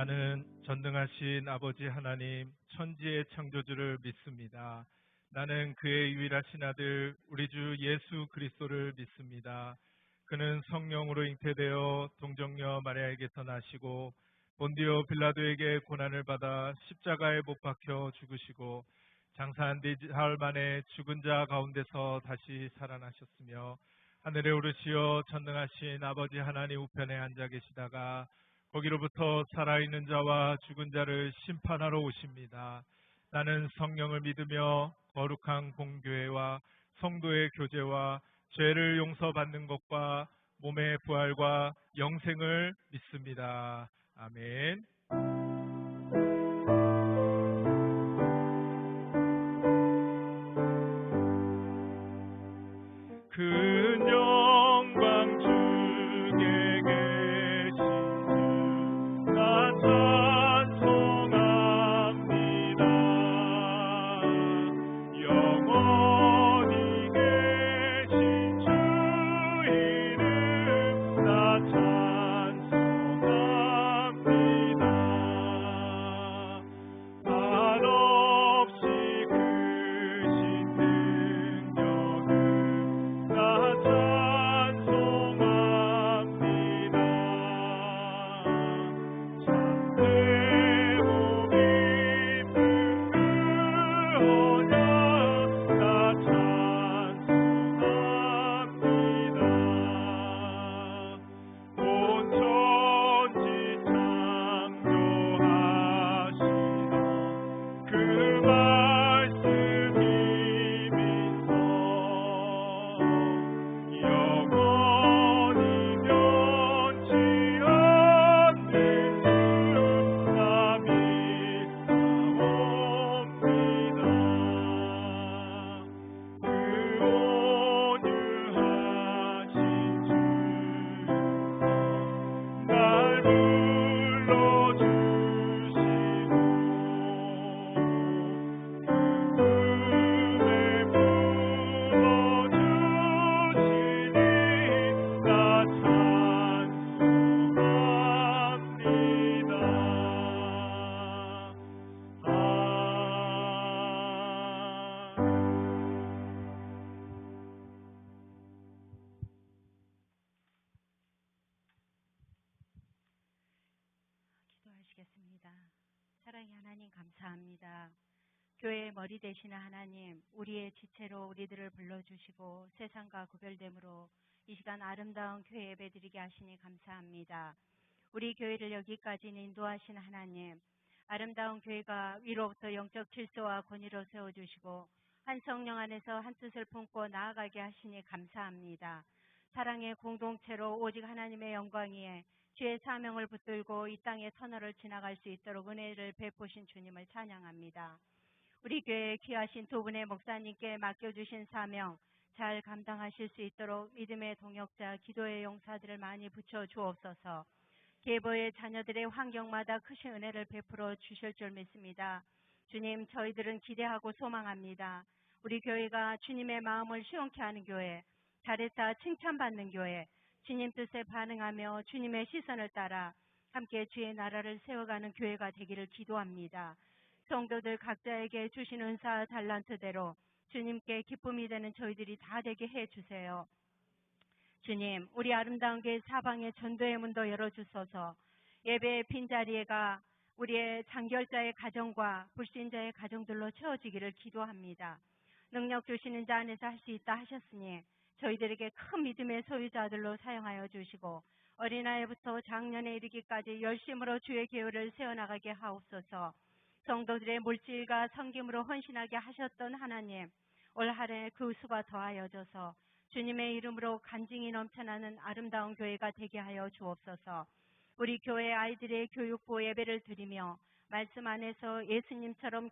나는 전능하신 아버지 하나님 천지의 창조주를 믿습니다. 나는 그의 유일하신 아들 우리 주 예수 그리스도를 믿습니다. 그는 성령으로 잉태되어 동정녀 마리아에게서 나시고 본디오 빌라도에게 고난을 받아 십자가에 못 박혀 죽으시고 장사한 뒤 사흘 만에 죽은 자 가운데서 다시 살아나셨으며 하늘에 오르시어 전능하신 아버지 하나님 우편에 앉아 계시다가 거기로부터 살아있는 자와 죽은 자를 심판하러 오십니다. 나는 성령을 믿으며 거룩한 공교회와 성도의 교제와 죄를 용서받는 것과 몸의 부활과 영생을 믿습니다. 아멘. 큰 영광 주께 계신 주 나 찬송합니다. 영원히 계신 주 이름 나 찬송합니다. 한없이 크신 능력을 나 찬송합니다. 참되고 기쁜 그 언약 나 찬송합니다. 온 천지 창조하시던 그 말씀 힘인서 영원히 변치 않는 주 나 믿사옵니다. 그 온유하신 주께서 날 불러주시고 그 품에 품어주시니 나 찬송합니다. 기도하시겠습니다. 사랑의 하나님 감사합니다. 교회의 머리 되시는 하나님, 우리의 지체로 우리들을 불러주시고 세상과 구별됨으로 이 시간 아름다운 교회 예배드리게 하시니 감사합니다. 우리 교회를 여기까지 인도하신 하나님, 아름다운 교회가 위로부터 영적 질서와 권위로 세워주시고 한 성령 안에서 한 뜻을 품고 나아가게 하시니 감사합니다. 사랑의 공동체로 오직 하나님의 영광 위에 주의 사명을 붙들고 이 땅의 터널을 지나갈 수 있도록 은혜를 베푸신 주님을 찬양합니다. 우리 교회에 귀하신 두 분의 목사님께 맡겨주신 사명 잘 감당하실 수 있도록 믿음의 동역자, 기도의 용사들을 많이 붙여주옵소서. 계보의 자녀들의 환경마다 크신 은혜를 베풀어 주실 줄 믿습니다. 주님, 저희들은 기대하고 소망합니다. 우리 교회가 주님의 마음을 시원케 하는 교회, 잘했다 칭찬받는 교회, 주님 뜻에 반응하며 주님의 시선을 따라 함께 주의 나라를 세워가는 교회가 되기를 기도합니다. 성도들 각자에게 주신 은사 달란트대로 주님께 기쁨이 되는 저희들이 다 되게 해주세요. 주님, 우리 아름다운 교회 사방에 전도의 문도 열어주소서. 예배의 빈자리가 우리의 장결자의 가정과 불신자의 가정들로 채워지기를 기도합니다. 능력 주시는 자 안에서 할 수 있다 하셨으니 저희들에게 큰 믿음의 소유자들로 사용하여 주시고 어린아이부터 장년에 이르기까지 열심으로 주의 계율을 세워나가게 하옵소서. 성도들의 물질과 섬김으로 헌신하게 하셨던 하나님, 올 한해 그 수가 더하여져서 주님의 이름으로 간증이 넘쳐나는 아름다운 교회가 되게 하여 주옵소서. 우리 교회 아이들의 교육부 예배를 드리며 말씀 안에서 예수님처럼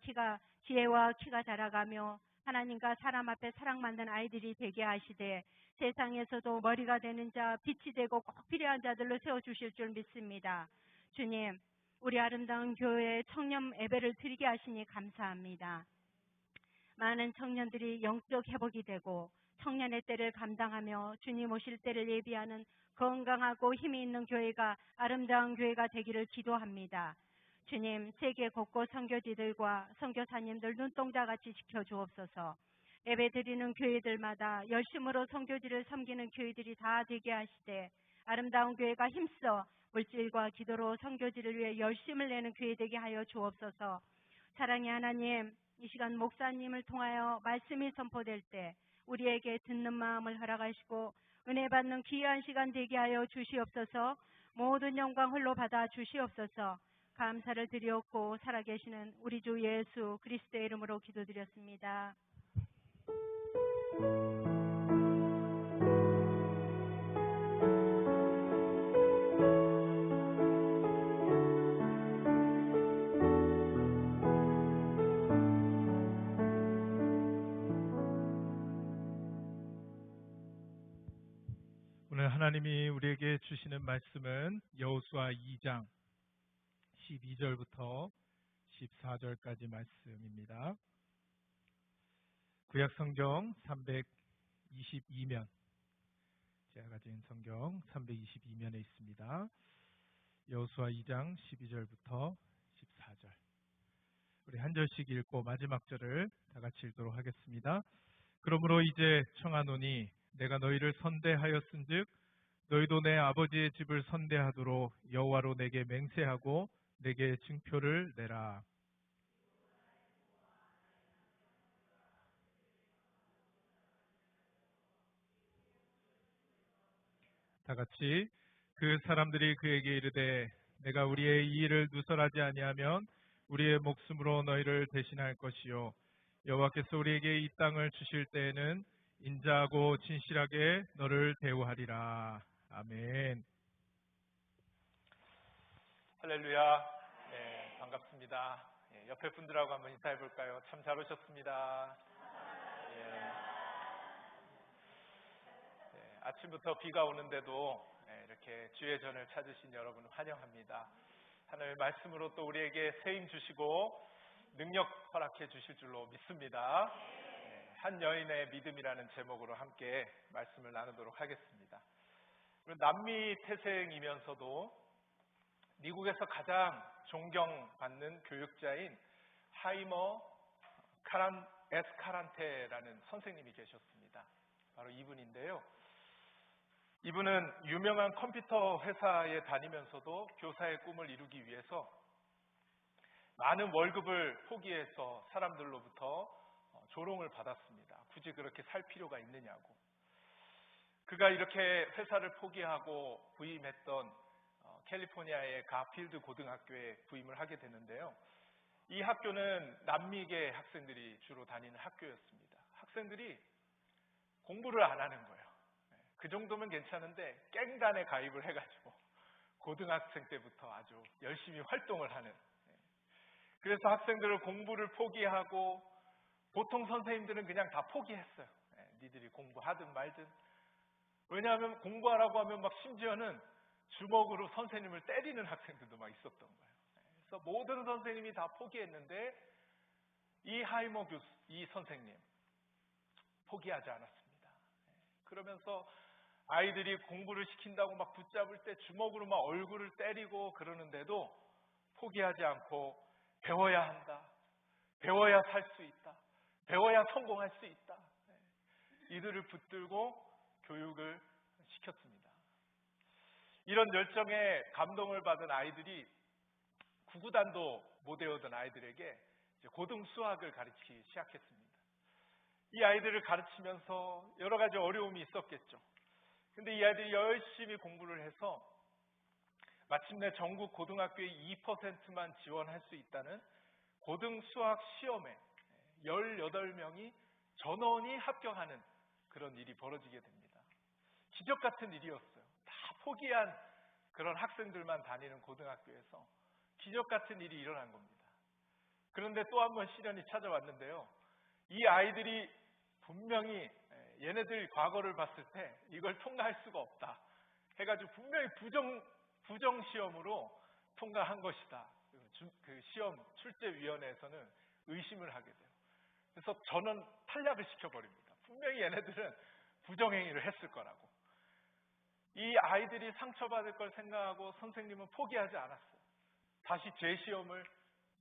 지혜와 키가 자라가며 하나님과 사람 앞에 사랑받는 아이들이 되게 하시되 세상에서도 머리가 되는 자, 빛이 되고 꼭 필요한 자들로 세워주실 줄 믿습니다. 주님, 우리 아름다운 교회에 청년 예배를 드리게 하시니 감사합니다. 많은 청년들이 영적 회복이 되고 청년의 때를 감당하며 주님 오실 때를 예비하는 건강하고 힘이 있는 교회가 아름다운 교회가 되기를 기도합니다. 주님, 세계 곳곳 선교지들과 선교사님들 눈동자같이 지켜주옵소서. 예배드리는 교회들마다 열심으로 선교지를 섬기는 교회들이 다 되게 하시되 아름다운 교회가 힘써 물질과 기도로 선교지를 위해 열심을 내는 교회 되게 하여 주옵소서. 사랑의 하나님, 이 시간 목사님을 통하여 말씀이 선포될 때 우리에게 듣는 마음을 허락하시고 은혜 받는 귀한 시간 되게 하여 주시옵소서. 모든 영광 홀로 받아 주시옵소서. 감사를 드리옵고 살아계시는 우리 주 예수 그리스도의 이름으로 기도드렸습니다. 오늘 하나님이 우리에게 주시는 말씀은 여호수아 2장 12절부터 14절까지 말씀입니다. 구약 성경 322면, 제가 가진 성경 322면에 있습니다. 여호수아 2장 12절부터 14절. 우리 한 절씩 읽고 마지막 절을 다 같이 읽도록 하겠습니다. 그러므로 이제 청하노니 내가 너희를 선대하였은즉 너희도 내 아버지의 집을 선대하도록 여호와로 내게 맹세하고 내게 증표를 내라. 다 같이 그 사람들이 그에게 이르되 내가 우리의 이 일을 누설하지 아니하면 우리의 목숨으로 너희를 대신할 것이요 여호와께서 우리에게 이 땅을 주실 때에는 인자하고 진실하게 너를 대우하리라. 아멘. 할렐루야. 네, 반갑습니다. 옆에 분들하고 한번 인사해 볼까요? 참 잘 오셨습니다. 아침부터 비가 오는데도 이렇게 주의 전을 찾으신 여러분 환영합니다. 하나님의 말씀으로 또 우리에게 세임 주시고 능력 허락해 주실 줄로 믿습니다. 한 여인의 믿음이라는 제목으로 함께 말씀을 나누도록 하겠습니다. 남미 태생이면서도 미국에서 가장 존경받는 교육자인 하이머 에스카란테라는 선생님이 계셨습니다. 바로 이분인데요. 이분은 유명한 컴퓨터 회사에 다니면서도 교사의 꿈을 이루기 위해서 많은 월급을 포기해서 사람들로부터 조롱을 받았습니다. 굳이 그렇게 살 필요가 있느냐고. 그가 이렇게 회사를 포기하고 부임했던 캘리포니아의 가필드 고등학교에 부임을 하게 되는데요. 이 학교는 남미계 학생들이 주로 다니는 학교였습니다. 학생들이 공부를 안 하는 거예요. 그 정도면 괜찮은데 깽단에 가입을 해가지고 고등학생 때부터 아주 열심히 활동을 하는. 그래서 학생들을 공부를 포기하고 보통 선생님들은 그냥 다 포기했어요. 니들이 공부하든 말든. 왜냐하면 공부하라고 하면 막 심지어는 주먹으로 선생님을 때리는 학생들도 막 있었던 거예요. 그래서 모든 선생님이 다 포기했는데 이 하이머 교수, 이 선생님 포기하지 않았습니다. 그러면서 아이들이 공부를 시킨다고 막 붙잡을 때 주먹으로 막 얼굴을 때리고 그러는데도 포기하지 않고 배워야 한다. 배워야 살 수 있다. 배워야 성공할 수 있다. 이들을 붙들고 교육을 시켰습니다. 이런 열정에 감동을 받은 아이들이 구구단도 못 외우던 아이들에게 고등 수학을 가르치기 시작했습니다. 이 아이들을 가르치면서 여러 가지 어려움이 있었겠죠. 근데 이 아이들이 열심히 공부를 해서 마침내 전국 고등학교의 2%만 지원할 수 있다는 고등 수학 시험에 18명이 전원이 합격하는 그런 일이 벌어지게 됩니다. 기적 같은 일이었어요. 다 포기한 그런 학생들만 다니는 고등학교에서 기적 같은 일이 일어난 겁니다. 그런데 또 한 번 시련이 찾아왔는데요. 이 아이들이 분명히 얘네들 과거를 봤을 때 이걸 통과할 수가 없다 해가지고 분명히 부정 시험으로 통과한 것이다. 그 시험 출제위원회에서는 의심을 하게 돼요. 그래서 전원 탈락을 시켜버립니다. 분명히 얘네들은 부정행위를 했을 거라고. 이 아이들이 상처받을 걸 생각하고 선생님은 포기하지 않았어요. 다시 재시험을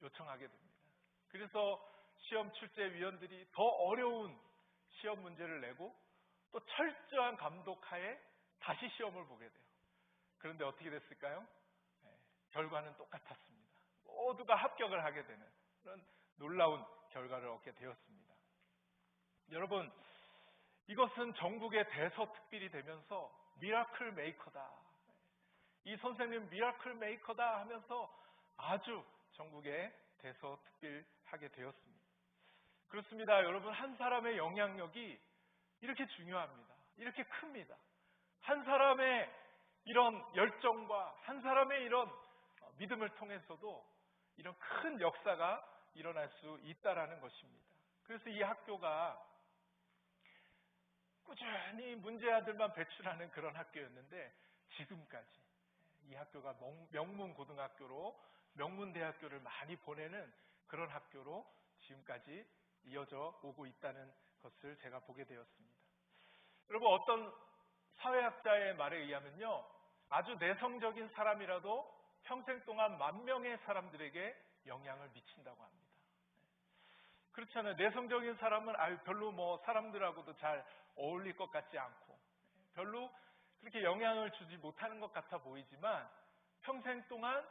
요청하게 됩니다. 그래서 시험 출제위원들이 더 어려운 시험 문제를 내고 또 철저한 감독하에 다시 시험을 보게 돼요. 그런데 어떻게 됐을까요? 결과는 똑같았습니다. 모두가 합격을 하게 되는 그런 놀라운 결과를 얻게 되었습니다. 여러분, 이것은 전국의 대서특필이 되면서 미라클 메이커다. 이 선생님 미라클 메이커다 하면서 아주 전국에 대서특필하게 되었습니다. 그렇습니다. 여러분, 한 사람의 영향력이 이렇게 중요합니다. 이렇게 큽니다. 한 사람의 이런 열정과 한 사람의 이런 믿음을 통해서도 이런 큰 역사가 일어날 수 있다라는 것입니다. 그래서 이 학교가 꾸준히 문제아들만 배출하는 그런 학교였는데 지금까지 이 학교가 명문고등학교로 명문대학교를 많이 보내는 그런 학교로 지금까지 이어져 오고 있다는 것을 제가 보게 되었습니다. 여러분, 어떤 사회학자의 말에 의하면요, 아주 내성적인 사람이라도 평생 동안 10,000명의 사람들에게 영향을 미친다고 합니다. 그렇잖아요. 내성적인 사람은 별로 사람들하고도 잘 어울릴 것 같지 않고 별로 그렇게 영향을 주지 못하는 것 같아 보이지만 평생 동안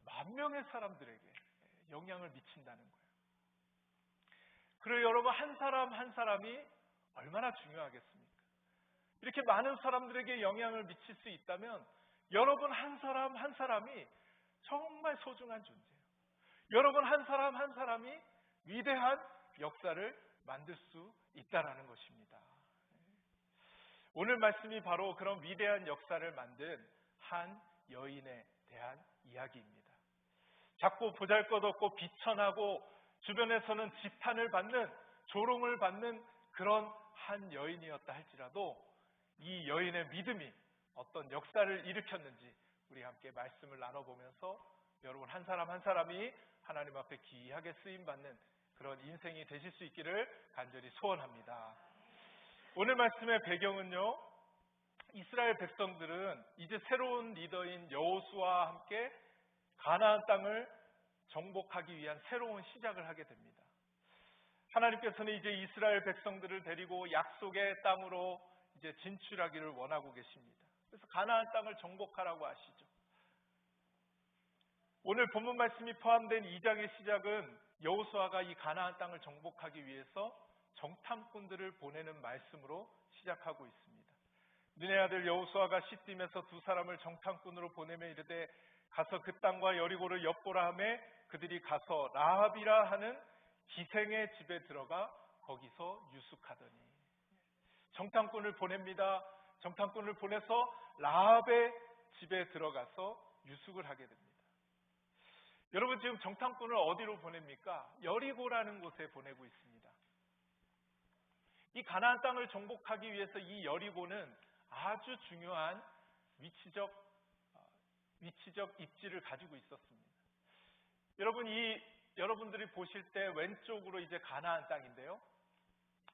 10,000명의 사람들에게 영향을 미친다는 거예요. 그리고 여러분, 한 사람 한 사람이 얼마나 중요하겠습니까? 이렇게 많은 사람들에게 영향을 미칠 수 있다면 여러분 한 사람 한 사람이 정말 소중한 존재예요. 여러분 한 사람 한 사람이 위대한 역사를 만들 수 있다라는 것입니다. 오늘 말씀이 바로 그런 위대한 역사를 만든 한 여인에 대한 이야기입니다. 작고 보잘것없고 비천하고 주변에서는 지탄을 받는, 조롱을 받는 그런 한 여인이었다 할지라도 이 여인의 믿음이 어떤 역사를 일으켰는지 우리 함께 말씀을 나눠보면서 여러분 한 사람 한 사람이 하나님 앞에 귀하게 쓰임받는 그런 인생이 되실 수 있기를 간절히 소원합니다. 오늘 말씀의 배경은요, 이스라엘 백성들은 이제 새로운 리더인 여호수아와 함께 가나안 땅을 정복하기 위한 새로운 시작을 하게 됩니다. 하나님께서는 이제 이스라엘 백성들을 데리고 약속의 땅으로 이제 진출하기를 원하고 계십니다. 그래서 가나안 땅을 정복하라고 하시죠. 오늘 본문 말씀이 포함된 2장의 시작은 여호수아가 이 가나안 땅을 정복하기 위해서 정탐꾼들을 보내는 말씀으로 시작하고 있습니다. 너네 아들 여호수아가 시딤에서 두 사람을 정탐꾼으로 보내며 이르되 가서 그 땅과 여리고를 엿보라 하매 그들이 가서 라합이라 하는 기생의 집에 들어가 거기서 유숙하더니. 정탐꾼을 보냅니다. 정탐꾼을 보내서 라합의 집에 들어가서 유숙을 하게 됩니다. 여러분, 지금 정탐꾼을 어디로 보냅니까? 여리고라는 곳에 보내고 있습니다. 이 가나안 땅을 정복하기 위해서 이 여리고는 아주 중요한 위치적 입지를 가지고 있었습니다. 여러분들이 보실 때 왼쪽으로 이제 가나안 땅인데요.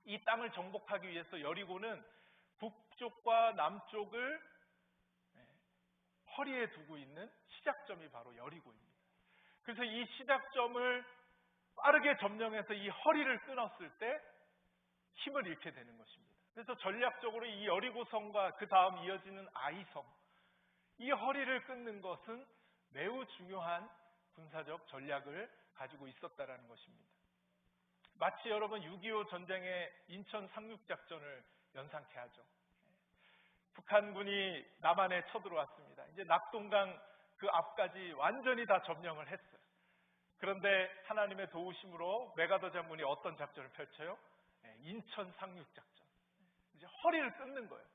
이 땅을 정복하기 위해서 여리고는 북쪽과 남쪽을 허리에 두고 있는 시작점이 바로 여리고입니다. 그래서 이 시작점을 빠르게 점령해서 이 허리를 끊었을 때 힘을 잃게 되는 것입니다. 그래서 전략적으로 이 여리고성과 그 다음 이어지는 아이성, 이 허리를 끊는 것은 매우 중요한 군사적 전략을 가지고 있었다라는 것입니다. 마치 여러분 6.25 전쟁의 인천 상륙작전을 연상케 하죠. 북한군이 남한에 쳐들어왔습니다. 이제 낙동강 그 앞까지 완전히 다 점령을 했어요. 그런데 하나님의 도우심으로 메가더 장군이 어떤 작전을 펼쳐요? 인천 상륙작전. 이제 허리를 끊는 거예요.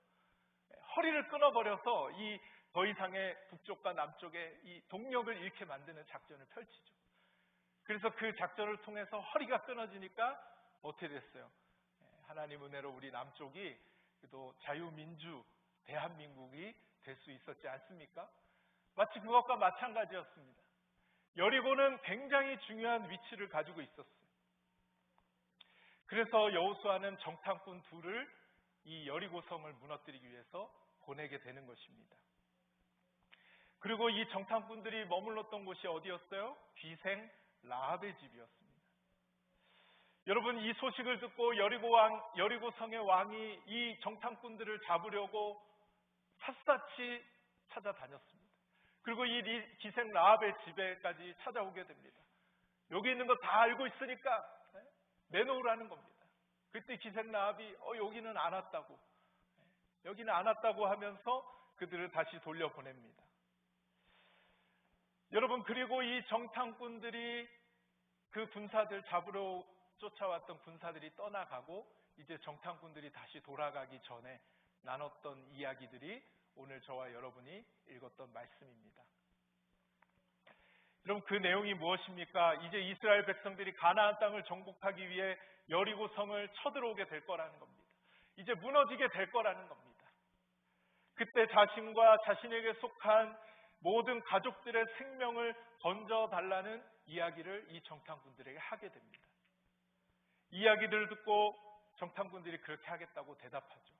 허리를 끊어버려서 이 더 이상의 북쪽과 남쪽의 이 동력을 잃게 만드는 작전을 펼치죠. 그래서 그 작전을 통해서 허리가 끊어지니까 어떻게 됐어요? 하나님 은혜로 우리 남쪽이 또 자유민주 대한민국이 될 수 있었지 않습니까? 마치 그것과 마찬가지였습니다. 여리고는 굉장히 중요한 위치를 가지고 있었어요. 그래서 여호수아는 정탐꾼 둘을 이 여리고성을 무너뜨리기 위해서 보내게 되는 것입니다. 그리고 이 정탐꾼들이 머물렀던 곳이 어디였어요? 귀생 라합의 집이었습니다. 여러분, 이 소식을 듣고 여리고 성의 왕이 이 정탐꾼들을 잡으려고 샅샅이 찾아다녔습니다. 그리고 이 귀생 라합의 집에까지 찾아오게 됩니다. 여기 있는 거 다 알고 있으니까 내놓으라는 겁니다. 그때 귀생 라합이 여기는 안 왔다고, 여기는 안 왔다고 하면서 그들을 다시 돌려보냅니다. 여러분, 그리고 이 정탐꾼들이 그 군사들 잡으러 쫓아왔던 군사들이 떠나가고 이제 정탐꾼들이 다시 돌아가기 전에 나눴던 이야기들이 오늘 저와 여러분이 읽었던 말씀입니다. 여러분, 그 내용이 무엇입니까? 이제 이스라엘 백성들이 가나안 땅을 정복하기 위해 여리고 성을 쳐들어오게 될 거라는 겁니다. 이제 무너지게 될 거라는 겁니다. 그때 자신과 자신에게 속한 모든 가족들의 생명을 건져달라는 이야기를 이 정탐꾼들에게 하게 됩니다. 이야기들을 듣고 정탐꾼들이 그렇게 하겠다고 대답하죠.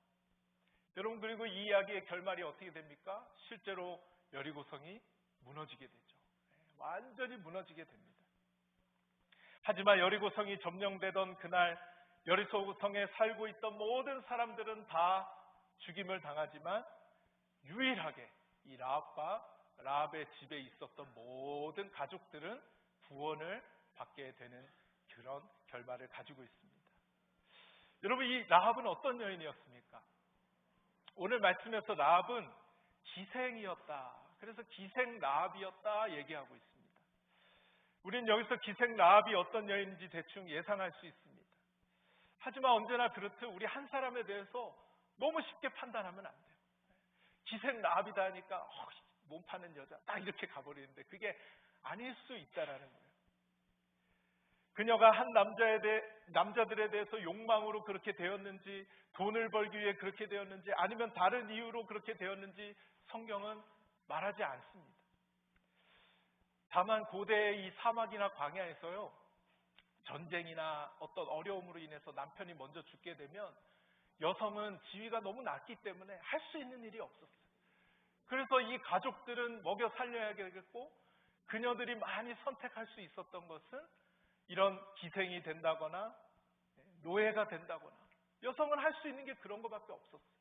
여러분, 그리고 이 이야기의 결말이 어떻게 됩니까? 실제로 여리고성이 무너지게 되죠. 완전히 무너지게 됩니다. 하지만 여리고성이 점령되던 그날 여리고성에 살고 있던 모든 사람들은 다 죽임을 당하지만 유일하게 이 라합의 집에 있었던 모든 가족들은 구원을 받게 되는 그런 결말을 가지고 있습니다. 여러분, 이 라합은 어떤 여인이었습니까? 오늘 말씀에서 라합은 기생이었다. 그래서 기생 라합이었다 얘기하고 있습니다. 우리는 여기서 기생 라합이 어떤 여인인지 대충 예상할 수 있습니다. 하지만 언제나 그렇듯 우리 한 사람에 대해서 너무 쉽게 판단하면 안 돼요. 기생 라합이다 하니까 몸 파는 여자 딱 이렇게 가버리는데 그게 아닐 수 있다라는 거예요. 그녀가 한 남자들에 대해서 욕망으로 그렇게 되었는지, 돈을 벌기 위해 그렇게 되었는지, 아니면 다른 이유로 그렇게 되었는지 성경은 말하지 않습니다. 다만 고대의 이 사막이나 광야에서요, 전쟁이나 어떤 어려움으로 인해서 남편이 먼저 죽게 되면 여성은 지위가 너무 낮기 때문에 할 수 있는 일이 없었어요. 그래서 이 가족들은 먹여 살려야겠고, 그녀들이 많이 선택할 수 있었던 것은 이런 기생이 된다거나 노예가 된다거나, 여성은 할 수 있는 게 그런 것밖에 없었어요.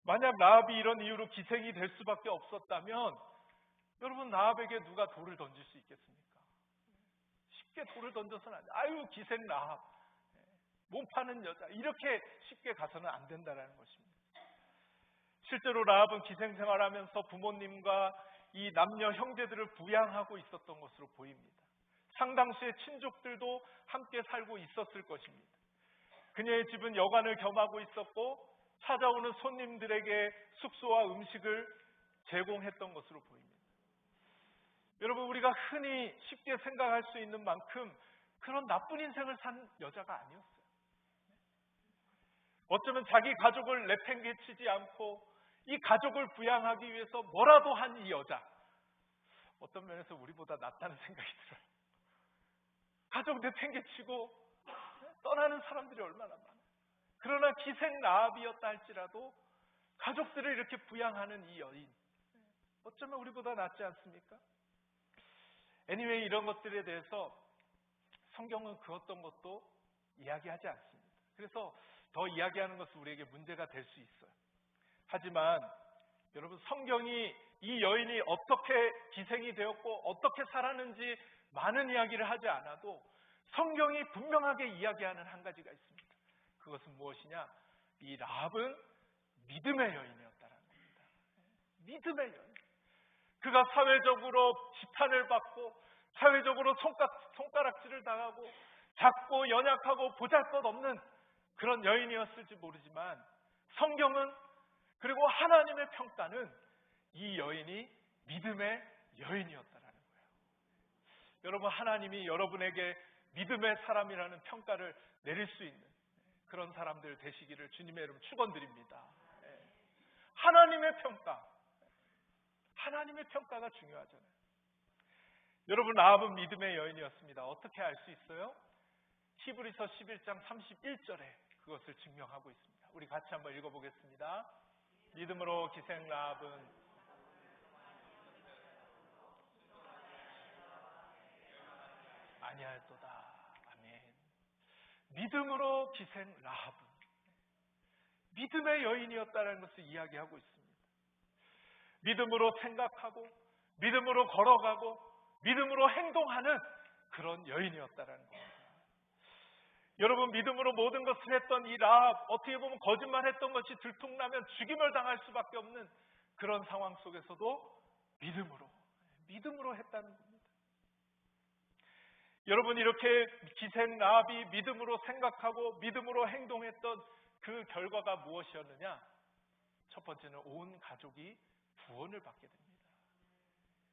만약 라합이 이런 이유로 기생이 될 수밖에 없었다면 여러분, 라합에게 누가 돌을 던질 수 있겠습니까? 쉽게 돌을 던져서는 안 돼. 아유, 기생 라합, 몸 파는 여자, 이렇게 쉽게 가서는 안 된다는 것입니다. 실제로 라합은 기생 생활하면서 부모님과 이 남녀 형제들을 부양하고 있었던 것으로 보입니다. 상당수의 친족들도 함께 살고 있었을 것입니다. 그녀의 집은 여관을 겸하고 있었고 찾아오는 손님들에게 숙소와 음식을 제공했던 것으로 보입니다. 여러분, 우리가 흔히 쉽게 생각할 수 있는 만큼 그런 나쁜 인생을 산 여자가 아니었어요. 어쩌면 자기 가족을 내팽개치지 않고 이 가족을 부양하기 위해서 뭐라도 한 이 여자, 어떤 면에서 우리보다 낫다는 생각이 들어요. 가족 내팽개치고 떠나는 사람들이 얼마나 많아요. 그러나 기생 라합이었다 할지라도 가족들을 이렇게 부양하는 이 여인, 어쩌면 우리보다 낫지 않습니까? anyway, 이런 것들에 대해서 성경은 그 어떤 것도 이야기하지 않습니다. 그래서 더 이야기하는 것은 우리에게 문제가 될 수 있어요. 하지만 여러분, 성경이 이 여인이 어떻게 기생이 되었고 어떻게 살았는지 많은 이야기를 하지 않아도 성경이 분명하게 이야기하는 한 가지가 있습니다. 그것은 무엇이냐? 이 라합은 믿음의 여인이었다는 겁니다. 믿음의 여인. 그가 사회적으로 지탄을 받고 사회적으로 손가락질을 당하고 작고 연약하고 보잘것없는 그런 여인이었을지 모르지만 성경은, 그리고 하나님의 평가는 이 여인이 믿음의 여인이었다라는 거예요. 여러분, 하나님이 여러분에게 믿음의 사람이라는 평가를 내릴 수 있는 그런 사람들 되시기를 주님의 이름 축원드립니다. 하나님의 평가가 중요하잖아요. 여러분, 라합은 믿음의 여인이었습니다. 어떻게 알 수 있어요? 히브리서 11장 31절에 그것을 증명하고 있습니다. 우리 같이 한번 읽어보겠습니다. 믿음으로 기생 라합은 아니할도다. 아멘. 믿음으로 기생 라합은 믿음의 여인이었다는 것을 이야기하고 있습니다. 믿음으로 생각하고 믿음으로 걸어가고 믿음으로 행동하는 그런 여인이었다는 겁니다. 여러분, 믿음으로 모든 것을 했던 이 라합, 어떻게 보면 거짓말했던 것이 들통나면 죽임을 당할 수밖에 없는 그런 상황 속에서도 믿음으로 했다는 겁니다. 여러분, 이렇게 기생 라합이 믿음으로 생각하고 믿음으로 행동했던 그 결과가 무엇이었느냐? 첫 번째는 온 가족이 구원을 받게 됩니다.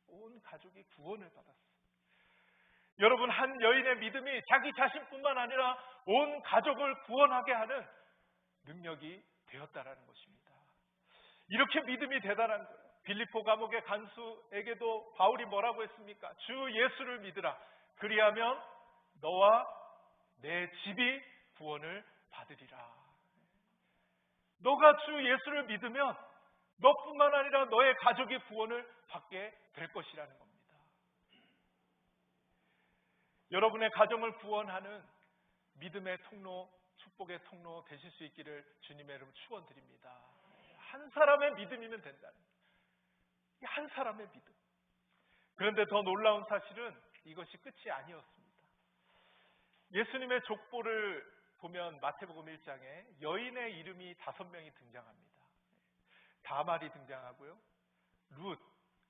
온 가족이 구원을 받았어요. 여러분, 한 여인의 믿음이 자기 자신뿐만 아니라 온 가족을 구원하게 하는 능력이 되었다라는 것입니다. 이렇게 믿음이 대단한 거예요. 빌립보 감옥의 간수에게도 바울이 뭐라고 했습니까? 주 예수를 믿으라. 그리하면 너와 내 집이 구원을 받으리라. 너가 주 예수를 믿으면 너뿐만 아니라 너의 가족이 구원을 받게 될 것이라는 겁니다. 여러분의 가정을 구원하는 믿음의 통로, 축복의 통로 되실 수 있기를 주님의 이름으로 축원드립니다. 한 사람의 믿음이면 된다는 거예요. 한 사람의 믿음. 그런데 더 놀라운 사실은 이것이 끝이 아니었습니다. 예수님의 족보를 보면 마태복음 1장에 여인의 이름이 5명이 등장합니다. 다말이 등장하고요. 룻,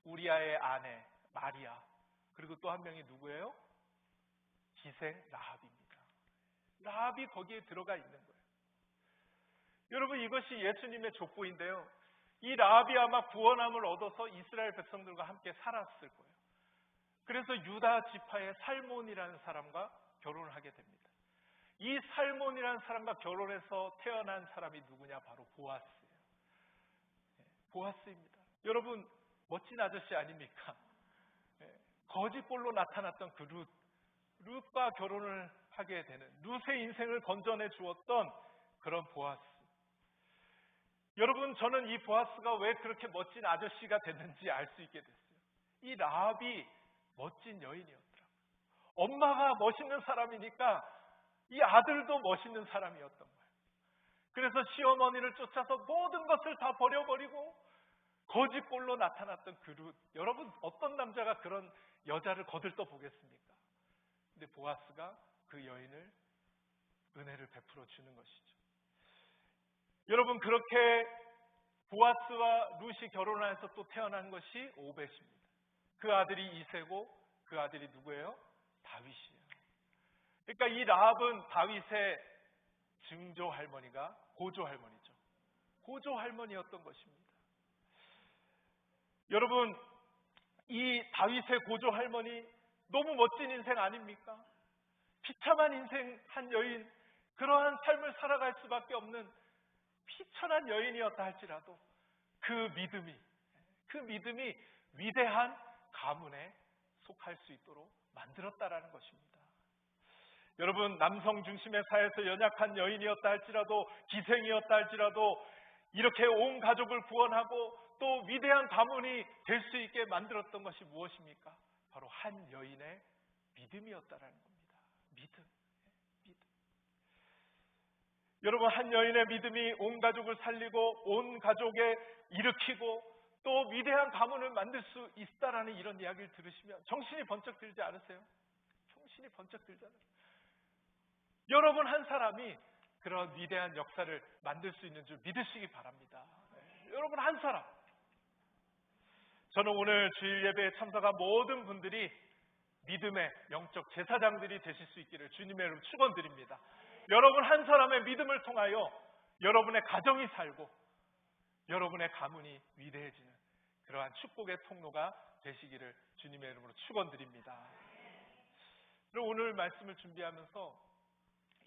우리아의 아내 마리아, 그리고 또 한 명이 누구예요? 기생 라합입니다. 라합이 거기에 들어가 있는 거예요. 여러분, 이것이 예수님의 족보인데요. 이 라합이 아마 구원함을 얻어서 이스라엘 백성들과 함께 살았을 거예요. 그래서 유다 지파의 살몬이라는 사람과 결혼을 하게 됩니다. 이 살몬이라는 사람과 결혼해서 태어난 사람이 누구냐? 바로 보아스예요. 보아스입니다. 여러분, 멋진 아저씨 아닙니까? 거짓골로 나타났던 그 룻과 결혼을 하게 되는, 룻의 인생을 건져내 주었던 그런 보아스. 여러분, 저는 이 보아스가 왜 그렇게 멋진 아저씨가 됐는지 알 수 있게 됐어요. 이 라합이 멋진 여인이었더라고요. 엄마가 멋있는 사람이니까 이 아들도 멋있는 사람이었던 거예요. 그래서 시어머니를 쫓아서 모든 것을 다 버려버리고 거짓골로 나타났던 그 룻. 여러분, 어떤 남자가 그런 여자를 거들떠 보겠습니까? 근데 보아스가 그 여인을 은혜를 베풀어 주는 것이죠. 여러분, 그렇게 보아스와 룻이 결혼해서 또 태어난 것이 오벳입니다. 그 아들이 이세고 그 아들이 누구예요? 다윗이에요. 그러니까 이 라합은 다윗의 증조 할머니가 고조 할머니죠. 고조 할머니였던 것입니다. 여러분, 이 다윗의 고조 할머니 너무 멋진 인생 아닙니까? 비참한 인생 한 여인, 그러한 삶을 살아갈 수밖에 없는 비천한 여인이었다 할지라도 그 믿음이 위대한 가문에 속할 수 있도록 만들었다라는 것입니다. 여러분, 남성 중심의 사회에서 연약한 여인이었다 할지라도, 기생이었다 할지라도 이렇게 온 가족을 구원하고 또 위대한 가문이 될 수 있게 만들었던 것이 무엇입니까? 바로 한 여인의 믿음이었다라는 겁니다. 믿음. 여러분, 한 여인의 믿음이 온 가족을 살리고 온 가족에 일으키고 또 위대한 가문을 만들 수 있다라는 이런 이야기를 들으시면 정신이 번쩍 들지 않으세요? 정신이 번쩍 들잖아요. 여러분 한 사람이 그런 위대한 역사를 만들 수 있는 줄 믿으시기 바랍니다. 여러분 한 사람. 저는 오늘 주일 예배에 참석한 모든 분들이 믿음의 영적 제사장들이 되실 수 있기를 주님의 이름으로 축원드립니다. 여러분 한 사람의 믿음을 통하여 여러분의 가정이 살고 여러분의 가문이 위대해지는 그러한 축복의 통로가 되시기를 주님의 이름으로 축원드립니다. 그리고 오늘 말씀을 준비하면서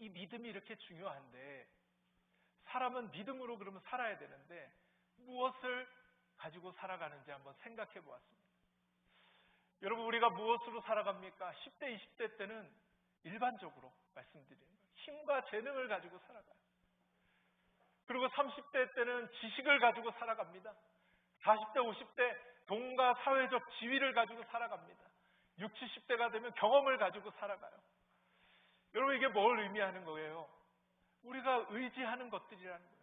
이 믿음이 이렇게 중요한데 사람은 믿음으로 그러면 살아야 되는데 무엇을 가지고 살아가는지 한번 생각해 보았습니다. 여러분, 우리가 무엇으로 살아갑니까? 10대, 20대 때는 일반적으로 말씀드리는 거예요. 힘과 재능을 가지고 살아가요. 그리고 30대 때는 지식을 가지고 살아갑니다. 40대, 50대 돈과 사회적 지위를 가지고 살아갑니다. 60, 70대가 되면 경험을 가지고 살아가요. 여러분, 이게 뭘 의미하는 거예요? 우리가 의지하는 것들이라는 거예요.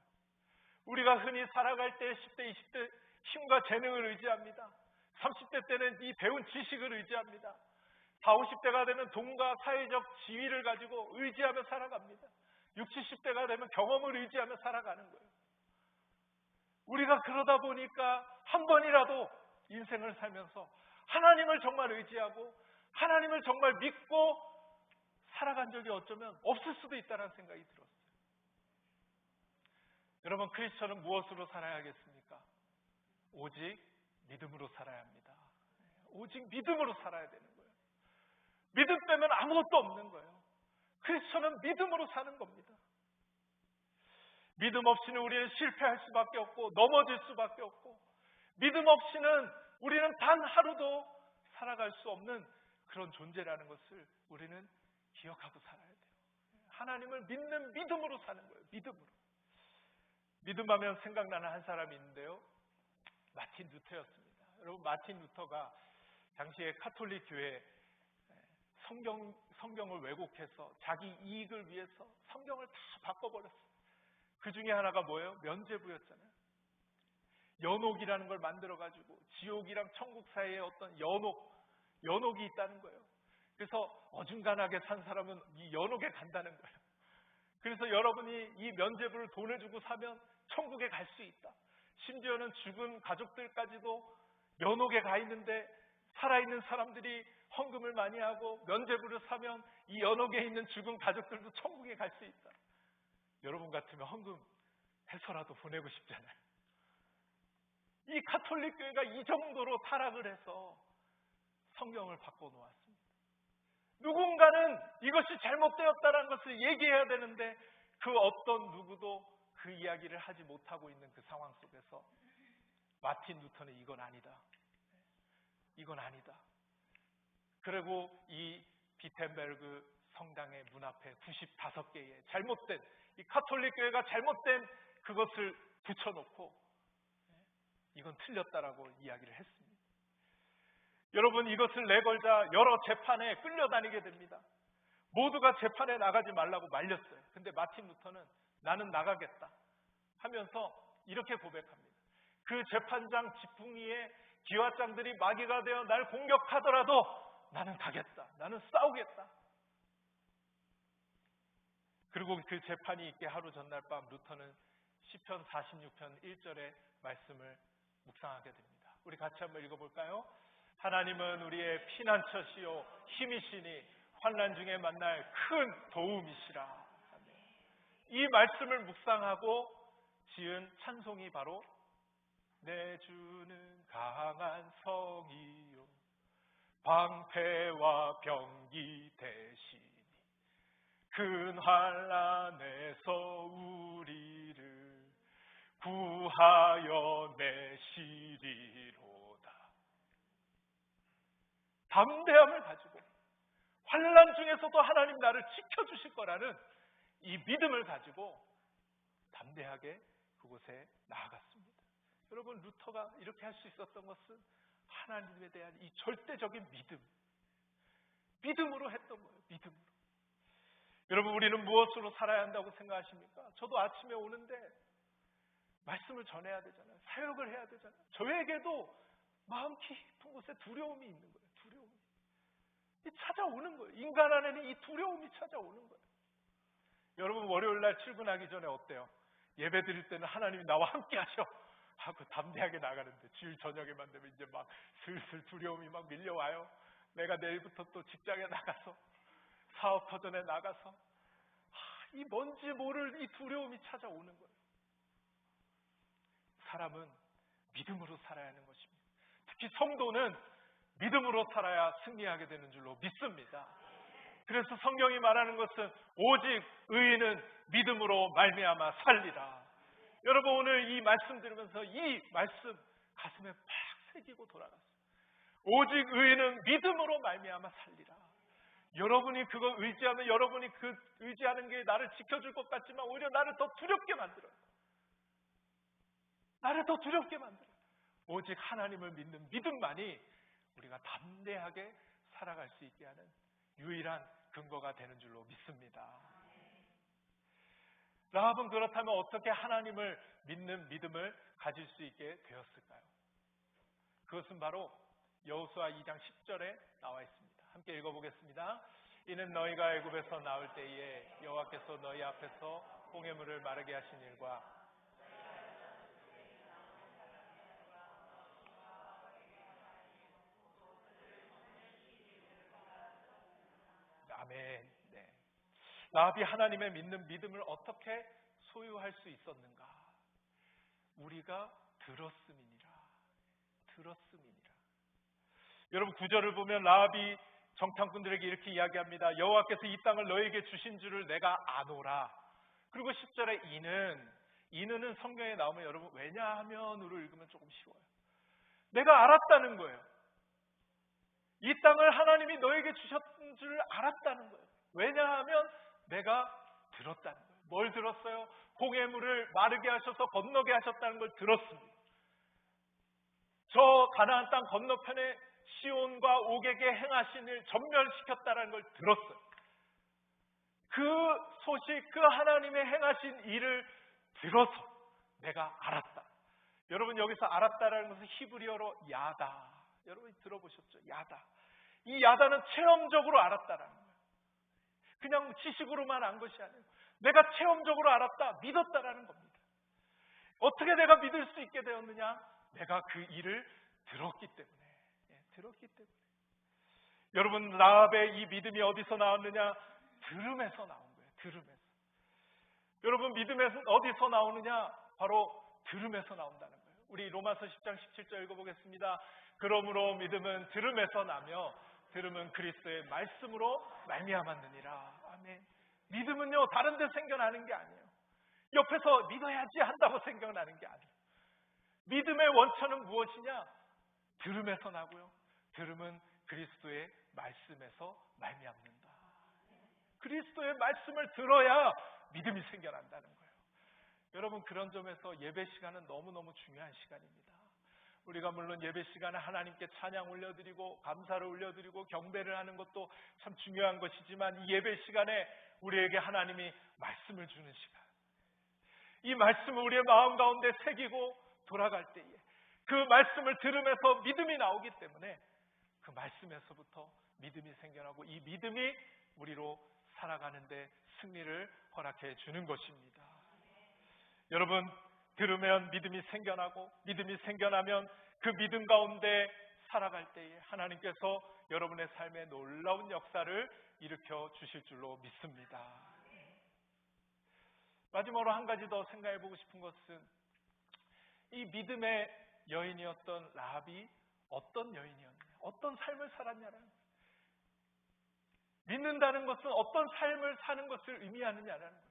우리가 흔히 살아갈 때 10대, 20대 힘과 재능을 의지합니다. 30대 때는 이 배운 지식을 의지합니다. 40, 50대가 되면 돈과 사회적 지위를 가지고 의지하며 살아갑니다. 60, 70대가 되면 경험을 의지하며 살아가는 거예요. 우리가 그러다 보니까 한 번이라도 인생을 살면서 하나님을 정말 의지하고 하나님을 정말 믿고 살아간 적이 어쩌면 없을 수도 있다는 생각이 들었어요. 여러분, 크리스천은 무엇으로 살아야겠습니까? 오직 믿음으로 살아야 합니다. 오직 믿음으로 살아야 되는 거예요. 믿음 빼면 아무것도 없는 거예요. 크리스천은 믿음으로 사는 겁니다. 믿음 없이는 우리는 실패할 수밖에 없고 넘어질 수밖에 없고, 믿음 없이는 우리는 단 하루도 살아갈 수 없는 그런 존재라는 것을 우리는 기억하고 살아야 돼요. 하나님을 믿는 믿음으로 사는 거예요. 믿음으로. 믿음하면 생각나는 한 사람이 있는데요, 마틴 루터였습니다. 여러분, 마틴 루터가 당시에 카톨릭 교회 성경을 왜곡해서 자기 이익을 위해서 성경을 다 바꿔버렸어요. 그 중에 하나가 뭐예요? 면죄부였잖아요. 연옥이라는 걸 만들어가지고 지옥이랑 천국 사이에 어떤 연옥이 있다는 거예요. 그래서 어중간하게 산 사람은 이 연옥에 간다는 거예요. 그래서 여러분이 이 면죄부를 돈을 주고 사면 천국에 갈 수 있다. 심지어는 죽은 가족들까지도 연옥에 가 있는데 살아있는 사람들이 헌금을 많이 하고 면죄부를 사면 이 연옥에 있는 죽은 가족들도 천국에 갈 수 있다. 여러분 같으면 헌금해서라도 보내고 싶잖아요. 이 가톨릭 교회가 이 정도로 타락을 해서 성경을 바꿔놓았습니다. 누군가는 이것이 잘못되었다는 것을 얘기해야 되는데 그 어떤 누구도 그 이야기를 하지 못하고 있는 그 상황 속에서 마틴 루터는 이건 아니다. 이건 아니다. 그리고 이 비텐베르그 성당의 문 앞에 95개의 잘못된, 이 가톨릭 교회가 잘못된 그것을 붙여놓고 이건 틀렸다라고 이야기를 했습니다. 여러분, 이것을 내걸자 여러 재판에 끌려다니게 됩니다. 모두가 재판에 나가지 말라고 말렸어요. 근데 마틴 루터는 나는 나가겠다 하면서 이렇게 고백합니다. 그 재판장 지붕 위에 기와장들이 마귀가 되어 날 공격하더라도 나는 가겠다. 나는 싸우겠다. 그리고 그 재판이 있게 하루 전날 밤 루터는 시편 46편 1절의 말씀을 묵상하게 됩니다. 우리 같이 한번 읽어볼까요? 하나님은 우리의 피난처시요 힘이시니 환난 중에 만날 큰 도움이시라. 이 말씀을 묵상하고 지은 찬송이 바로 내 주는 강한 성이요 방패와 병기 대시니 큰 환난에서 우리를 구하여 내시리로다. 담대함을 가지고 환난 중에서도 하나님 나를 지켜주실 거라는 이 믿음을 가지고 담대하게 그곳에 나아갔습니다. 여러분, 루터가 이렇게 할 수 있었던 것은 하나님에 대한 이 절대적인 믿음으로 했던 거예요. 믿음으로. 여러분, 우리는 무엇으로 살아야 한다고 생각하십니까? 저도 아침에 오는데 말씀을 전해야 되잖아요. 사역을 해야 되잖아요. 저에게도 마음 깊은 곳에 두려움이 있는 거예요. 두려움이. 찾아오는 거예요. 인간 안에는 이 두려움이 찾아오는 거예요. 여러분, 월요일 날 출근하기 전에 어때요? 예배 드릴 때는 하나님이 나와 함께 하셔 하고 담대하게 나가는데 주일 저녁에만 되면 이제 막 슬슬 두려움이 막 밀려와요. 내가 내일부터 또 직장에 나가서 사업 터전에 나가서 이 뭔지 모를 이 두려움이 찾아오는 거예요. 사람은 믿음으로 살아야 하는 것입니다. 특히 성도는 믿음으로 살아야 승리하게 되는 줄로 믿습니다. 그래서 성경이 말하는 것은 오직 의인은 믿음으로 말미암아 살리라. 여러분, 오늘 이 말씀 들으면서 이 말씀 가슴에 팍 새기고 돌아갔어요. 오직 의인은 믿음으로 말미암아 살리라. 여러분이 그거 의지하면 여러분이 그 의지하는 게 나를 지켜줄 것 같지만 오히려 나를 더 두렵게 만들어요. 나를 더 두렵게 만들어요. 오직 하나님을 믿는 믿음만이 우리가 담대하게 살아갈 수 있게 하는 유일한 근거가 되는 줄로 믿습니다. 라합은 그렇다면 어떻게 하나님을 믿는 믿음을 가질 수 있게 되었을까요? 그것은 바로 여호수아 2장 10절에 나와 있습니다. 함께 읽어보겠습니다. 이는 너희가 애굽에서 나올 때에 여호와께서 너희 앞에서 홍해물을 마르게 하신 일과 아멘. 네. 라합이 하나님의 믿는 믿음을 어떻게 소유할 수 있었는가? 우리가 들었음이니라. 들었음이니라. 여러분 9절을 보면 라합이 정탐꾼들에게 이렇게 이야기합니다. 여호와께서 이 땅을 너에게 주신 줄을 내가 아노라. 그리고 10절에 이는은 성경에 나오면 여러분 왜냐하면으로 읽으면 조금 쉬워요. 내가 알았다는 거예요. 이 땅을 하나님이 너에게 주셨던 줄 알았다는 거예요. 왜냐하면 내가 들었다는 거예요. 뭘 들었어요? 홍해물을 마르게 하셔서 건너게 하셨다는 걸 들었습니다. 저 가나안 땅 건너편에 시온과 옥에게 행하신 일 전멸시켰다는 걸 들었어요. 그 소식, 그 하나님의 행하신 일을 들어서 내가 알았다. 여러분 여기서 알았다라는 것은 히브리어로 야다. 여러분 들어보셨죠? 야다. 이 야다는 체험적으로 알았다라는 거예요. 그냥 지식으로만 안 것이 아니에요. 내가 체험적으로 알았다, 믿었다라는 겁니다. 어떻게 내가 믿을 수 있게 되었느냐? 내가 그 일을 들었기 때문에. 들었기 때문에. 여러분 라합의 이 믿음이 어디서 나왔느냐? 들음에서 나온 거예요. 들음에서. 여러분 믿음에서 어디서 나오느냐? 바로 들음에서 나온다는 거예요. 우리 로마서 10장 17절 읽어보겠습니다. 그러므로 믿음은 들음에서 나며 들음은 그리스도의 말씀으로 말미암았느니라. 아멘. 믿음은요 다른 데 생겨나는 게 아니에요. 옆에서 믿어야지 한다고 생겨나는 게 아니에요. 믿음의 원천은 무엇이냐? 들음에서 나고요. 들음은 그리스도의 말씀에서 말미암는다. 그리스도의 말씀을 들어야 믿음이 생겨난다는 거예요. 여러분 그런 점에서 예배 시간은 너무너무 중요한 시간입니다. 우리가 물론 예배 시간에 하나님께 찬양 올려드리고 감사를 올려드리고 경배를 하는 것도 참 중요한 것이지만 이 예배 시간에 우리에게 하나님이 말씀을 주는 시간, 이 말씀을 우리의 마음 가운데 새기고 돌아갈 때에 그 말씀을 들으면서 믿음이 나오기 때문에 그 말씀에서부터 믿음이 생겨나고 이 믿음이 우리로 살아가는데 승리를 허락해 주는 것입니다. 여러분 들으면 믿음이 생겨나고 믿음이 생겨나면 그 믿음 가운데 살아갈 때에 하나님께서 여러분의 삶에 놀라운 역사를 일으켜 주실 줄로 믿습니다. 마지막으로 한 가지 더 생각해 보고 싶은 것은 이 믿음의 여인이었던 라합이 어떤 여인이었냐, 어떤 삶을 살았냐라는 거예요. 믿는다는 것은 어떤 삶을 사는 것을 의미하느냐라는 거예요.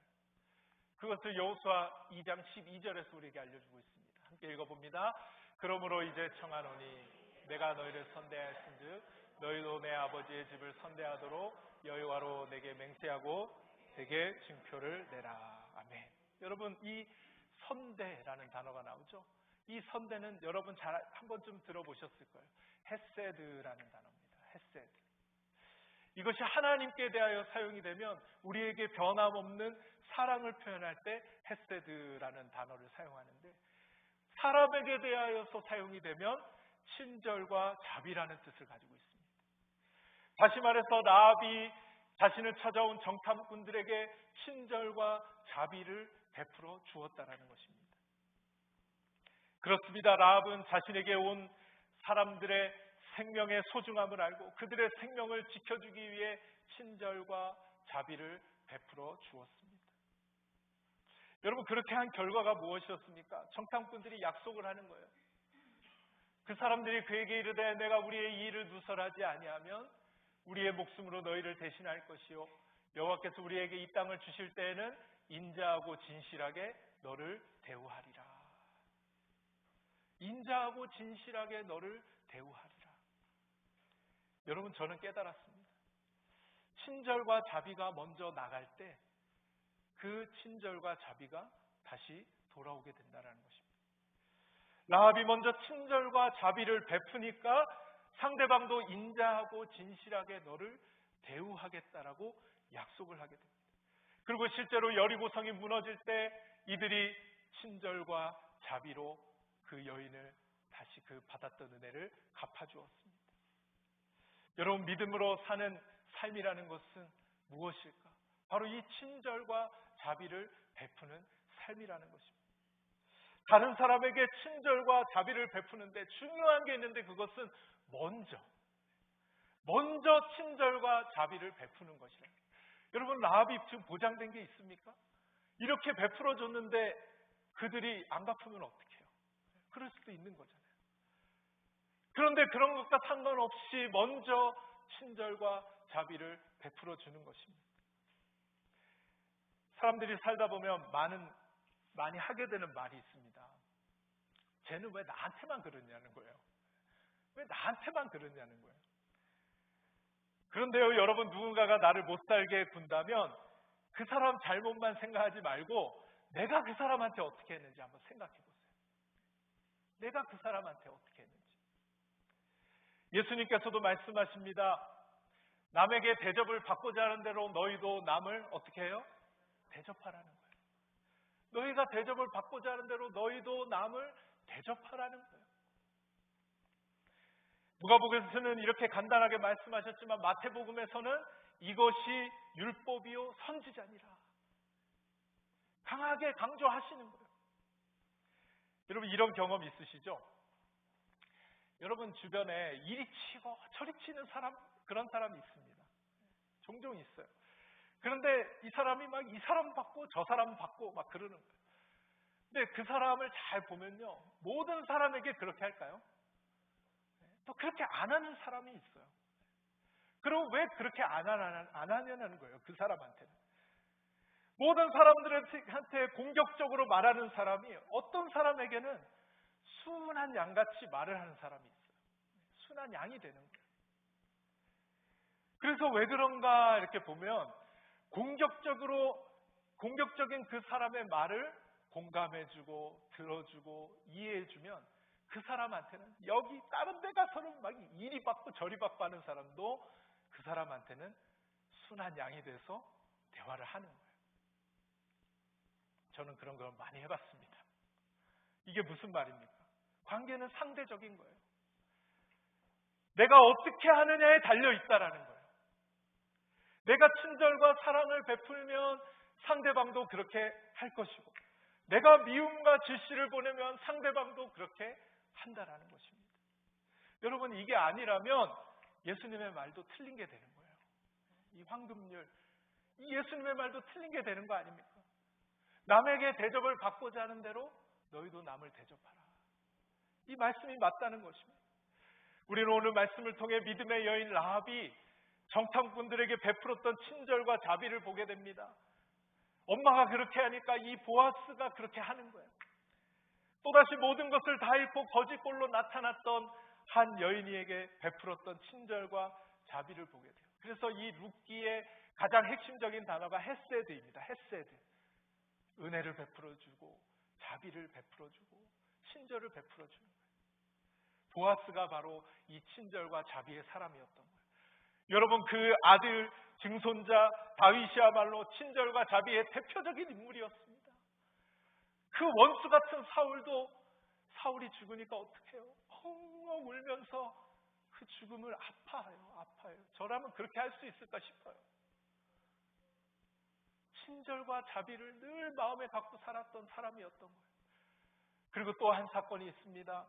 그것을 여호수아 2장 12절에서 우리에게 알려주고 있습니다. 함께 읽어봅니다. 그러므로 이제 청하노니 내가 너희를 선대하였은즉 너희도 내 아버지의 집을 선대하도록 여호와로 내게 맹세하고 내게 증표를 내라. 아멘. 여러분 이 선대라는 단어가 나오죠. 이 선대는 여러분 잘 한 번쯤 들어보셨을 거예요. 헤세드라는 단어입니다. 헤세드. 이것이 하나님께 대하여 사용이 되면 우리에게 변함없는 사랑을 표현할 때 헤세드라는 단어를 사용하는데, 사람에게 대하여서 사용이 되면 친절과 자비라는 뜻을 가지고 있습니다. 다시 말해서 라합이 자신을 찾아온 정탐꾼들에게 친절과 자비를 베풀어 주었다라는 것입니다. 그렇습니다. 라합은 자신에게 온 사람들의 생명의 소중함을 알고 그들의 생명을 지켜주기 위해 친절과 자비를 베풀어 주었습니다. 여러분 그렇게 한 결과가 무엇이었습니까? 정탐꾼들이 약속을 하는 거예요. 그 사람들이 그에게 이르되 내가 우리의 이 일을 누설하지 아니하면 우리의 목숨으로 너희를 대신할 것이요 여호와께서 우리에게 이 땅을 주실 때에는 인자하고 진실하게 너를 대우하리라. 인자하고 진실하게 너를 대우하리라. 여러분 저는 깨달았습니다. 친절과 자비가 먼저 나갈 때 그 친절과 자비가 다시 돌아오게 된다는 것입니다. 라합이 먼저 친절과 자비를 베푸니까 상대방도 인자하고 진실하게 너를 대우하겠다라고 약속을 하게 됩니다. 그리고 실제로 여리고성이 무너질 때 이들이 친절과 자비로 그 여인을 다시 그 받았던 은혜를 갚아주었습니다. 여러분, 믿음으로 사는 삶이라는 것은 무엇일까? 바로 이 친절과 자비를 베푸는 삶이라는 것입니다. 다른 사람에게 친절과 자비를 베푸는데 중요한 게 있는데 그것은 먼저 친절과 자비를 베푸는 것이라. 여러분, 라합이 지금 보장된 게 있습니까? 이렇게 베풀어 줬는데 그들이 안 갚으면 어떡해요? 그럴 수도 있는 거잖아요. 그런데 그런 것과 상관없이 먼저 친절과 자비를 베풀어 주는 것입니다. 사람들이 살다 보면 많이 하게 되는 말이 있습니다. 쟤는 왜 나한테만 그러냐는 거예요. 왜 나한테만 그러냐는 거예요. 그런데요, 여러분, 누군가가 나를 못 살게 군다면 그 사람 잘못만 생각하지 말고 내가 그 사람한테 어떻게 했는지 한번 생각해 보세요. 내가 그 사람한테 어떻게 했는지. 예수님께서도 말씀하십니다. 남에게 대접을 받고자 하는 대로 너희도 남을 어떻게 해요? 대접하라는 거예요. 너희가 대접을 받고자 하는 대로 너희도 남을 대접하라는 거예요. 누가복음에서는 이렇게 간단하게 말씀하셨지만 마태복음에서는 이것이 율법이요 선지자니라 강하게 강조하시는 거예요. 여러분, 이런 경험 있으시죠? 여러분 주변에 이리 치고 저리 치는 사람, 그런 사람이 있습니다. 종종 있어요. 그런데 이 사람이 막 이 사람 받고 저 사람 받고 막 그러는 거예요. 근데 그 사람을 잘 보면요, 모든 사람에게 그렇게 할까요? 또 그렇게 안 하는 사람이 있어요. 그럼 왜 그렇게 안 하냐는 거예요. 그 사람한테는. 모든 사람들한테 공격적으로 말하는 사람이 어떤 사람에게는 순한 양같이 말을 하는 사람이 있어요. 순한 양이 되는 거예요. 그래서 왜 그런가 이렇게 보면 공격적인 그 사람의 말을 공감해주고 들어주고 이해해주면 그 사람한테는 여기 다른 데 가서는 막 이리 받고 저리 받고 하는 사람도 그 사람한테는 순한 양이 돼서 대화를 하는 거예요. 저는 그런 걸 많이 해봤습니다. 이게 무슨 말입니까? 관계는 상대적인 거예요. 내가 어떻게 하느냐에 달려있다라는 거예요. 내가 친절과 사랑을 베풀면 상대방도 그렇게 할 것이고, 내가 미움과 질시를 보내면 상대방도 그렇게 한다라는 것입니다. 여러분, 이게 아니라면 예수님의 말도 틀린 게 되는 거예요. 이 황금률, 이 예수님의 말도 틀린 게 되는 거 아닙니까? 남에게 대접을 받고자 하는 대로 너희도 남을 대접하라. 이 말씀이 맞다는 것입니다. 우리는 오늘 말씀을 통해 믿음의 여인 라합이 정탐꾼들에게 베풀었던 친절과 자비를 보게 됩니다. 엄마가 그렇게 하니까 이 보아스가 그렇게 하는 거예요. 또다시 모든 것을 다 잃고 거짓골로 나타났던 한 여인에게 베풀었던 친절과 자비를 보게 돼요. 그래서 이 룻기의 가장 핵심적인 단어가 헤세드입니다. 헤세드. 은혜를 베풀어주고 자비를 베풀어주고 친절을 베풀어주는 거예요. 보아스가 바로 이 친절과 자비의 사람이었던 거예요. 여러분, 그 아들 증손자 다윗이야말로 친절과 자비의 대표적인 인물이었습니다. 그 원수 같은 사울이 죽으니까 어떡해요? 엉엉 울면서 그 죽음을 아파요. 저라면 그렇게 할 수 있을까 싶어요. 친절과 자비를 늘 마음에 갖고 살았던 사람이었던 거예요. 그리고 또 한 사건이 있습니다.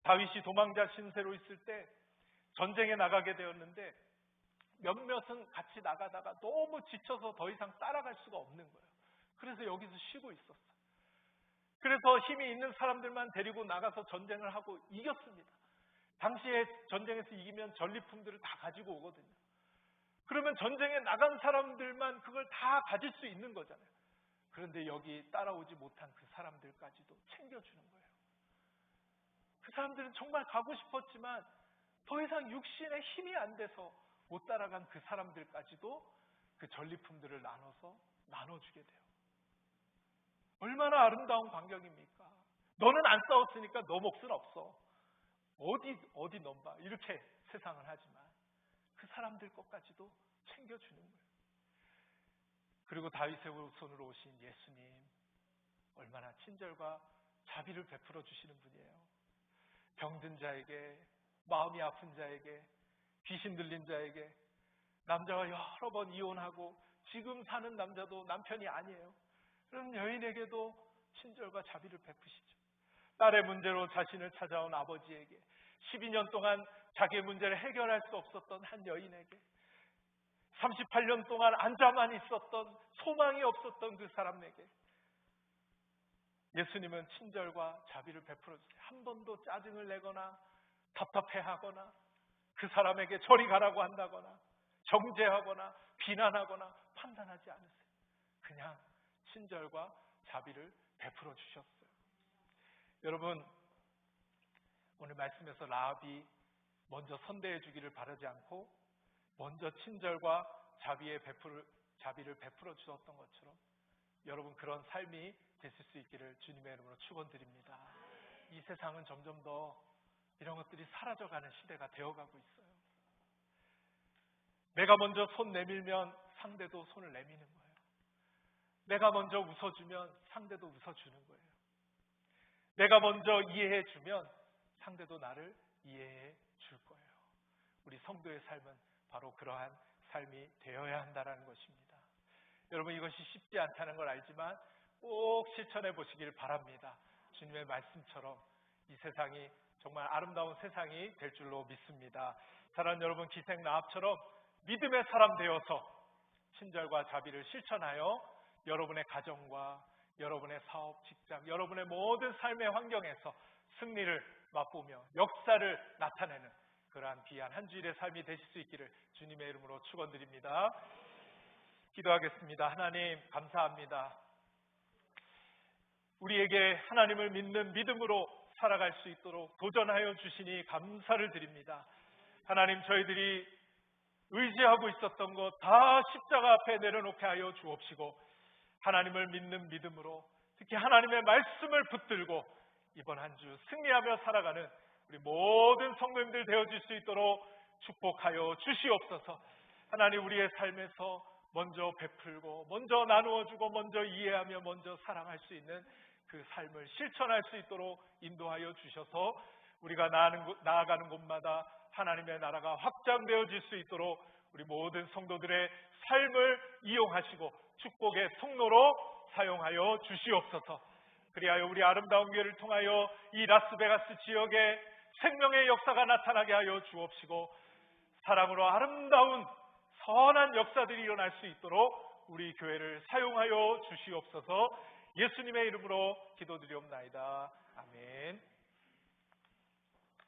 다윗이 도망자 신세로 있을 때 전쟁에 나가게 되었는데 몇몇은 같이 나가다가 너무 지쳐서 더 이상 따라갈 수가 없는 거예요. 그래서 여기서 쉬고 있었어요. 그래서 힘이 있는 사람들만 데리고 나가서 전쟁을 하고 이겼습니다. 당시에 전쟁에서 이기면 전리품들을 다 가지고 오거든요. 그러면 전쟁에 나간 사람들만 그걸 다 가질 수 있는 거잖아요. 그런데 여기 따라오지 못한 그 사람들까지도 챙겨주는 거예요. 그 사람들은 정말 가고 싶었지만 더 이상 육신의 힘이 안 돼서 못 따라간 그 사람들까지도 그 전리품들을 나눠주게 돼요. 얼마나 아름다운 광경입니까? 너는 안 싸웠으니까 너 몫은 없어. 어디 넘봐. 이렇게 세상을 하지만 그 사람들 것까지도 챙겨주는 거예요. 그리고 다윗의 후손으로 오신 예수님, 얼마나 친절과 자비를 베풀어 주시는 분이에요. 병든 자에게, 마음이 아픈 자에게, 귀신 들린 자에게, 남자와 여러 번 이혼하고 지금 사는 남자도 남편이 아니에요. 그런 여인에게도 친절과 자비를 베푸시죠. 딸의 문제로 자신을 찾아온 아버지에게, 12년 동안 자기의 문제를 해결할 수 없었던 한 여인에게, 38년 동안 앉아만 있었던, 소망이 없었던 그 사람에게 예수님은 친절과 자비를 베풀어 주세요. 한 번도 짜증을 내거나 답답해하거나 그 사람에게 저리 가라고 한다거나 정죄하거나 비난하거나 판단하지 않으세요. 그냥 친절과 자비를 베풀어 주셨어요. 여러분, 오늘 말씀에서 라합이 먼저 선대해 주기를 바라지 않고 먼저 친절과 자비를 베풀어 주셨던 것처럼 여러분 그런 삶이 되실 수 있기를 주님의 이름으로 축원드립니다. 이 세상은 점점 더 이런 것들이 사라져가는 시대가 되어가고 있어요. 내가 먼저 손 내밀면 상대도 손을 내미는 거예요. 내가 먼저 웃어주면 상대도 웃어주는 거예요. 내가 먼저 이해해주면 상대도 나를 이해해 줄 거예요. 우리 성도의 삶은 바로 그러한 삶이 되어야 한다는 것입니다. 여러분, 이것이 쉽지 않다는 걸 알지만 꼭 실천해 보시길 바랍니다. 주님의 말씀처럼 이 세상이 정말 아름다운 세상이 될 줄로 믿습니다. 사랑하는 여러분, 기생 라합처럼 믿음의 사람 되어서 친절과 자비를 실천하여 여러분의 가정과 여러분의 사업, 직장, 여러분의 모든 삶의 환경에서 승리를 맛보며 역사를 나타내는 그러한 귀한 한 주일의 삶이 되실 수 있기를 주님의 이름으로 축원드립니다. 기도하겠습니다. 하나님, 감사합니다. 우리에게 하나님을 믿는 믿음으로 살아갈 수 있도록 도전하여 주시니 감사를 드립니다. 하나님, 저희들이 의지하고 있었던 것 다 십자가 앞에 내려놓게 하여 주옵시고 하나님을 믿는 믿음으로 특히 하나님의 말씀을 붙들고 이번 한 주 승리하며 살아가는 우리 모든 성도님들 되어질 수 있도록 축복하여 주시옵소서. 하나님, 우리의 삶에서 먼저 베풀고 먼저 나누어주고 먼저 이해하며 먼저 사랑할 수 있는 그 삶을 실천할 수 있도록 인도하여 주셔서 우리가 나아가는 곳마다 하나님의 나라가 확장되어질 수 있도록 우리 모든 성도들의 삶을 이용하시고 축복의 통로로 사용하여 주시옵소서. 그리하여 우리 아름다운 교회를 통하여 이 라스베가스 지역에 생명의 역사가 나타나게 하여 주옵시고 사랑으로 아름다운 선한 역사들이 일어날 수 있도록 우리 교회를 사용하여 주시옵소서. 예수님의 이름으로 기도드리옵나이다. 아멘.